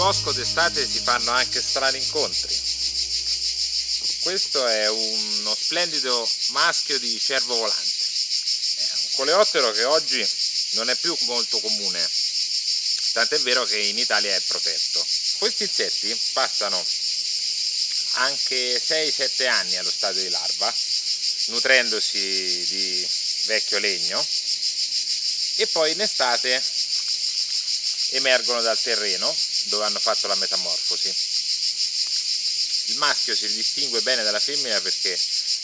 bosco d'estate si fanno anche strani incontri. Questo è uno splendido maschio di cervo volante. È un coleottero che oggi non è più molto comune, tant'è vero che in Italia è protetto. Questi insetti passano anche 6-7 anni allo stadio di larva, nutrendosi di vecchio legno, e poi in estate emergono dal terreno dove hanno fatto la metamorfosi. Il maschio si distingue bene dalla femmina perché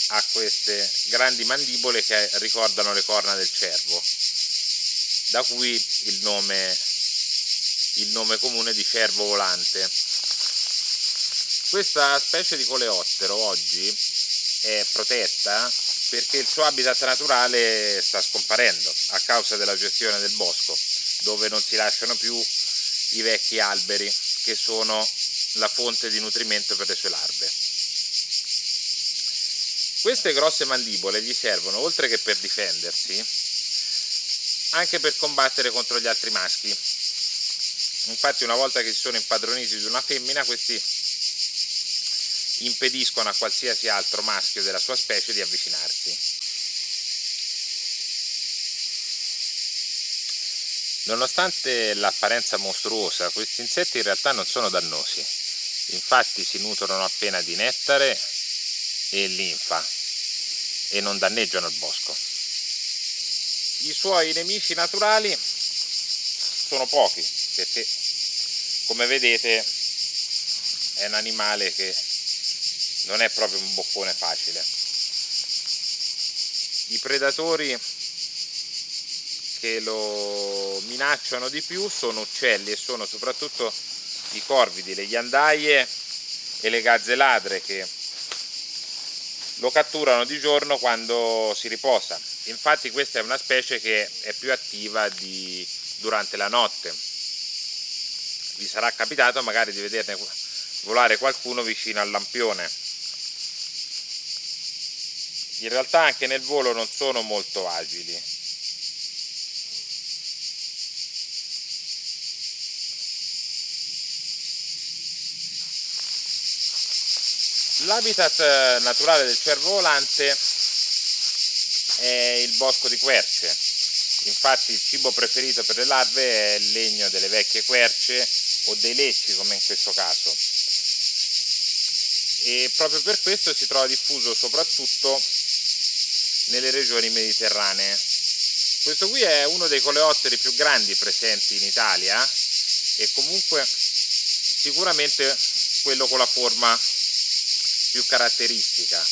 ha queste grandi mandibole che ricordano le corna del cervo, da cui il nome comune di cervo volante. Questa specie di coleottero oggi è protetta perché il suo habitat naturale sta scomparendo a causa della gestione del bosco, dove non si lasciano più i vecchi alberi che sono la fonte di nutrimento per le sue larve. Queste grosse mandibole gli servono, oltre che per difendersi, anche per combattere contro gli altri maschi. Infatti, una volta che si sono impadroniti di una femmina, questi impediscono a qualsiasi altro maschio della sua specie di avvicinarsi. Nonostante l'apparenza mostruosa, questi insetti in realtà non sono dannosi. Infatti si nutrono appena di nettare e linfa e non danneggiano il bosco. I suoi nemici naturali sono pochi, perché come vedete è un animale che non è proprio un boccone facile. I predatori che lo minacciano di più sono uccelli, e sono soprattutto i corvidi, le ghiandaie e le gazze ladre, che lo catturano di giorno quando si riposa. Infatti questa è una specie che è più attiva durante la notte. Vi sarà capitato magari di vederne volare qualcuno vicino al lampione. In realtà anche nel volo non sono molto agili. L'habitat naturale del cervo volante è il bosco di querce. Infatti il cibo preferito per le larve è il legno delle vecchie querce o dei lecci, come in questo caso. E proprio per questo si trova diffuso soprattutto nelle regioni mediterranee. Questo qui è uno dei coleotteri più grandi presenti in Italia e comunque sicuramente quello con la forma più caratteristica.